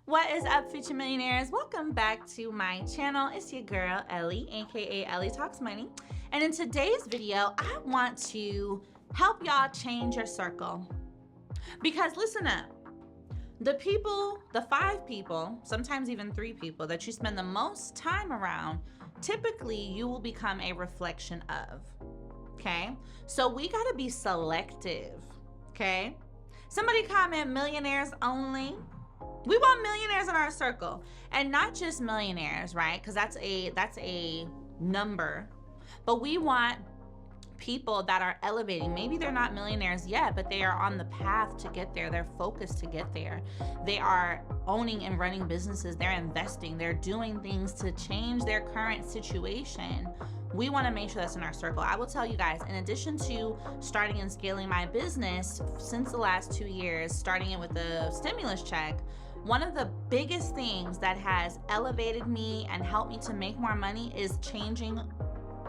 What is up, future millionaires? Welcome back to my channel. It's your girl, Ellie, aka Ellie Talks Money. And in today's video, I want to help y'all change your circle. Because listen up, the 5 people, sometimes even 3 people that you spend the most time around, typically you will become a reflection of, okay? So we gotta be selective, okay? Somebody comment millionaires only. We want millionaires in our circle, and not just millionaires, right? Because that's a number, but we want people that are elevating. Maybe they're not millionaires yet, but they are on the path to get there. They're focused to get there. They are owning and running businesses. They're investing. They're doing things to change their current situation. We want to make sure that's in our circle. I will tell you guys, in addition to starting and scaling my business since the last 2 years, starting it with a stimulus check, one of the biggest things that has elevated me and helped me to make more money is changing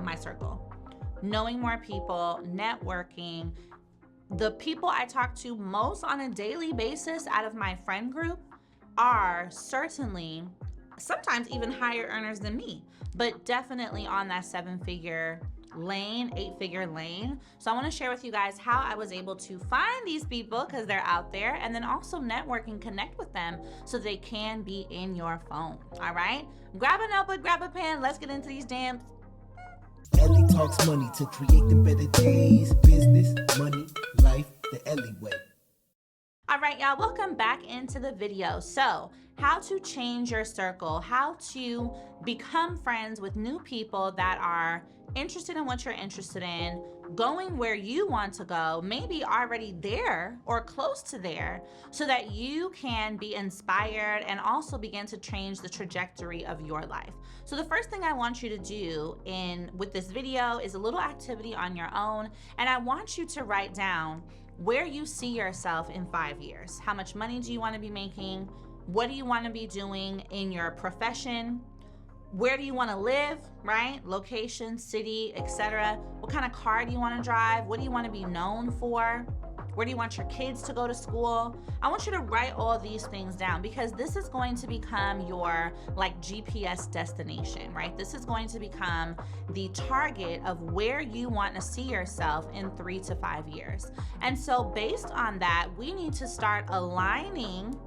my circle. Knowing more people, networking. The people I talk to most on a daily basis out of my friend group are certainly, sometimes even higher earners than me, but definitely on that 7-figure lane, 8-figure lane. So I want to share with you guys how I was able to find these people, because they're out there, and then also network and connect with them so they can be in your phone. All right, grab a notebook, grab a pen, let's get into these damn. Ellie talks money to create the better days. Business, money, life, the Ellie way. All right, y'all, welcome back into the video. So how to change your circle, how to become friends with new people that are interested in what you're interested in, going where you want to go, maybe already there or close to there, so that you can be inspired and also begin to change the trajectory of your life. So the first thing I want you to do with this video is a little activity on your own, and I want you to write down where you see yourself in 5 years. How much money do you want to be making? What do you want to be doing in your profession? Where do you want to live, right? Location, city, etc. What kind of car do you want to drive? What do you want to be known for? Where do you want your kids to go to school? I want you to write all these things down, because this is going to become your GPS destination, right? This is going to become the target of where you want to see yourself in 3 to 5 years. And so based on that, we need to start aligning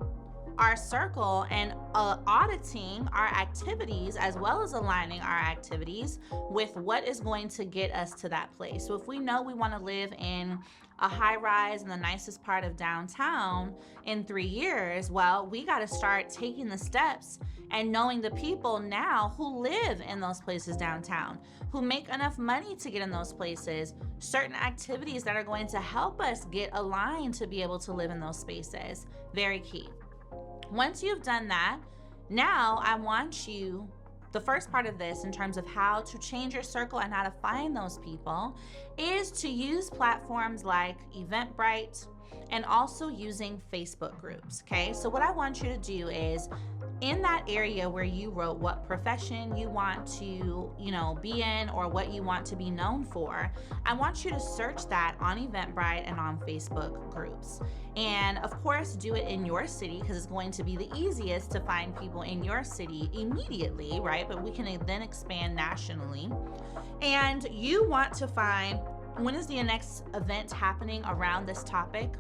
our circle and auditing our activities, as well as aligning our activities with what is going to get us to that place. So if we know we want to live in a high rise in the nicest part of downtown in 3 years, well, we got to start taking the steps and knowing the people now who live in those places downtown, who make enough money to get in those places, certain activities that are going to help us get aligned to be able to live in those spaces. Very key. Once you've done that, now I want you, the first part of this in terms of how to change your circle and how to find those people, is to use platforms like Eventbrite and also using Facebook groups, okay? So what I want you to do is, in that area where you wrote what profession you want to, be in, or what you want to be known for, I want you to search that on Eventbrite and on Facebook groups. And of course, do it in your city, because it's going to be the easiest to find people in your city immediately, right? But we can then expand nationally. And you want to find, when is the next event happening around this topic?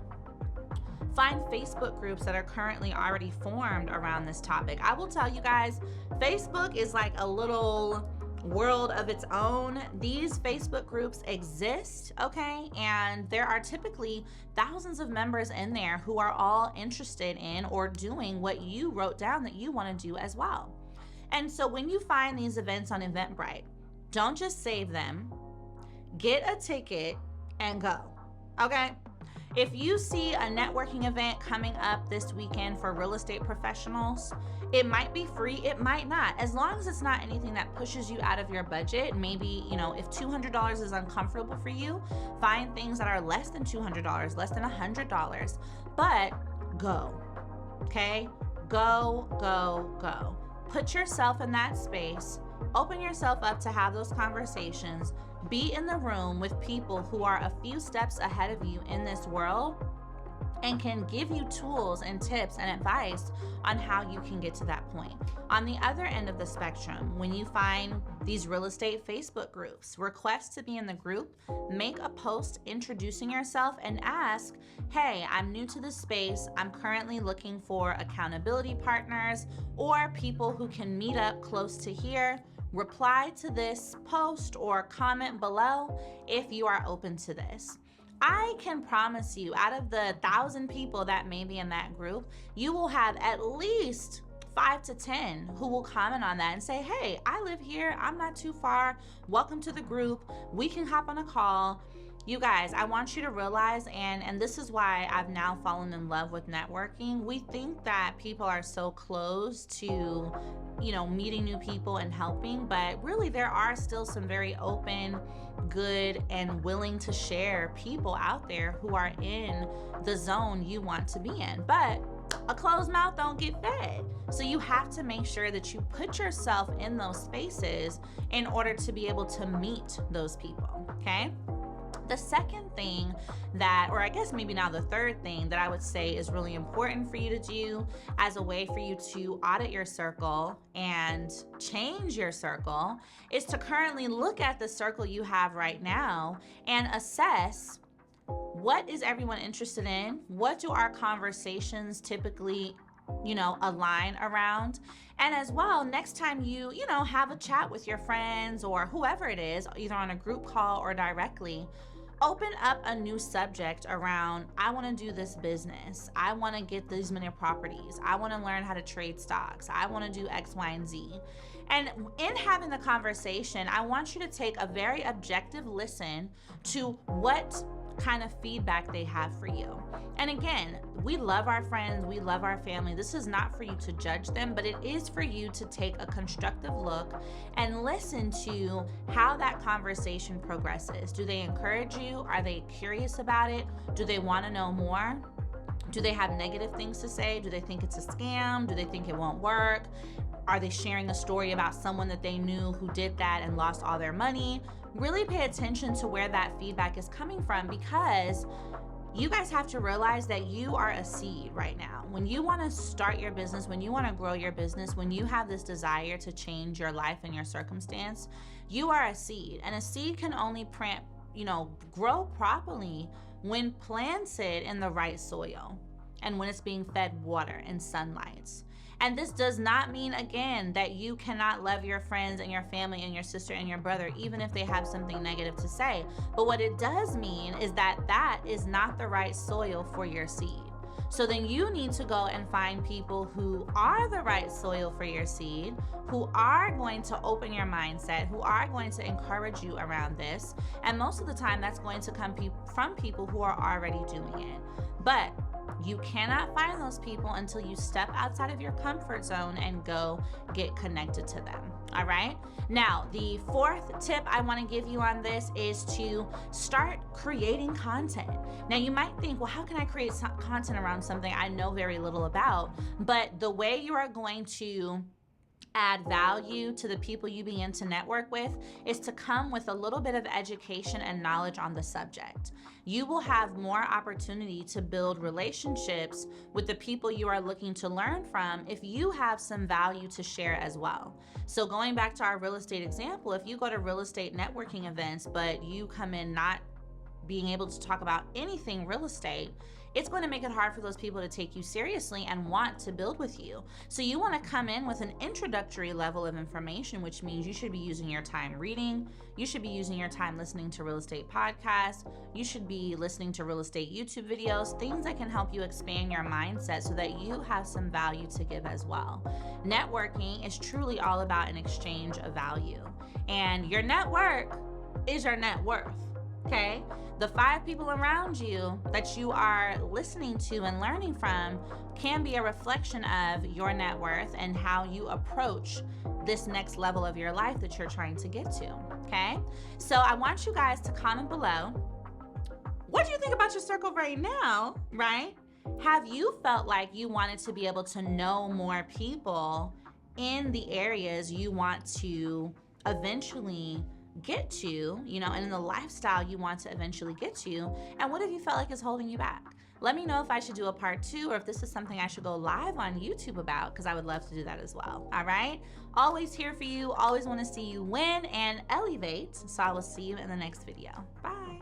Find Facebook groups that are currently already formed around this topic. I will tell you guys, Facebook is like a little world of its own. These Facebook groups exist, okay? And there are typically thousands of members in there who are all interested in or doing what you wrote down that you want to do as well. And so when you find these events on Eventbrite, don't just save them, get a ticket and go, okay? If you see a networking event coming up this weekend for real estate professionals, it might be free, it might not. As long as it's not anything that pushes you out of your budget, maybe, if $200 is uncomfortable for you, find things that are less than $200, less than $100, but go, okay? Go, go, go. Put yourself in that space, open yourself up to have those conversations, be in the room with people who are a few steps ahead of you in this world, and can give you tools and tips and advice on how you can get to that point. On the other end of the spectrum, when you find these real estate Facebook groups, request to be in the group, make a post introducing yourself and ask, hey, I'm new to this space. I'm currently looking for accountability partners or people who can meet up close to here. Reply to this post or comment below if you are open to this. I can promise you, out of the 1,000 people that may be in that group, you will have at least 5 to 10 who will comment on that and say, hey, I live here, I'm not too far, welcome to the group, we can hop on a call. You guys, I want you to realize, and this is why I've now fallen in love with networking. We think that people are so close to, meeting new people and helping, but really there are still some very open, good, and willing to share people out there who are in the zone you want to be in. But a closed mouth don't get fed. So you have to make sure that you put yourself in those spaces in order to be able to meet those people, okay? The second thing that, or I guess maybe now the third thing that I would say is really important for you to do as a way for you to audit your circle and change your circle is to currently look at the circle you have right now and assess, what is everyone interested in? What do our conversations typically align around? And as well, next time you have a chat with your friends or whoever it is, either on a group call or directly, open up a new subject around, I want to do this business. I want to get these many properties. I want to learn how to trade stocks. I want to do X, Y, and Z. And in having the conversation, I want you to take a very objective listen to what kind of feedback they have for you. And again, we love our friends, we love our family. This is not for you to judge them, but it is for you to take a constructive look and listen to how that conversation progresses. Do they encourage you? Are they curious about it? Do they want to know more? Do they have negative things to say? Do they think it's a scam? Do they think it won't work? Are they sharing a story about someone that they knew who did that and lost all their money? Really pay attention to where that feedback is coming from, because you guys have to realize that you are a seed right now. When you want to start your business, when you want to grow your business, when you have this desire to change your life and your circumstance, you are a seed. And a seed can only grow properly when planted in the right soil and when it's being fed water and sunlight. And this does not mean, again, that you cannot love your friends and your family and your sister and your brother, even if they have something negative to say. But what it does mean is that that is not the right soil for your seed. So then you need to go and find people who are the right soil for your seed, who are going to open your mindset, who are going to encourage you around this. And most of the time, that's going to come from people who are already doing it. But you cannot find those people until you step outside of your comfort zone and go get connected to them. All right. Now, the fourth tip I want to give you on this is to start creating content. Now, you might think, well, how can I create content around something I know very little about? But the way you are going to add value to the people you begin to network with is to come with a little bit of education and knowledge on the subject. You will have more opportunity to build relationships with the people you are looking to learn from if you have some value to share as well. So going back to our real estate example, if you go to real estate networking events, but you come in not being able to talk about anything real estate, it's going to make it hard for those people to take you seriously and want to build with you. So you want to come in with an introductory level of information, which means you should be using your time reading, you should be using your time listening to real estate podcasts, you should be listening to real estate YouTube videos, things that can help you expand your mindset so that you have some value to give as well. Networking is truly all about an exchange of value, and your network is your net worth. Okay, the 5 people around you that you are listening to and learning from can be a reflection of your net worth and how you approach this next level of your life that you're trying to get to. Okay, so I want you guys to comment below. What do you think about your circle right now, right? Have you felt like you wanted to be able to know more people in the areas you want to eventually get to, and in the lifestyle you want to eventually get to? And what have you felt like is holding you back? Let me know if I should do a part 2 or if this is something I should go live on YouTube about, because I would love to do that as well. All right? Always here for you. Always want to see you win and elevate. So I will see you in the next video. Bye.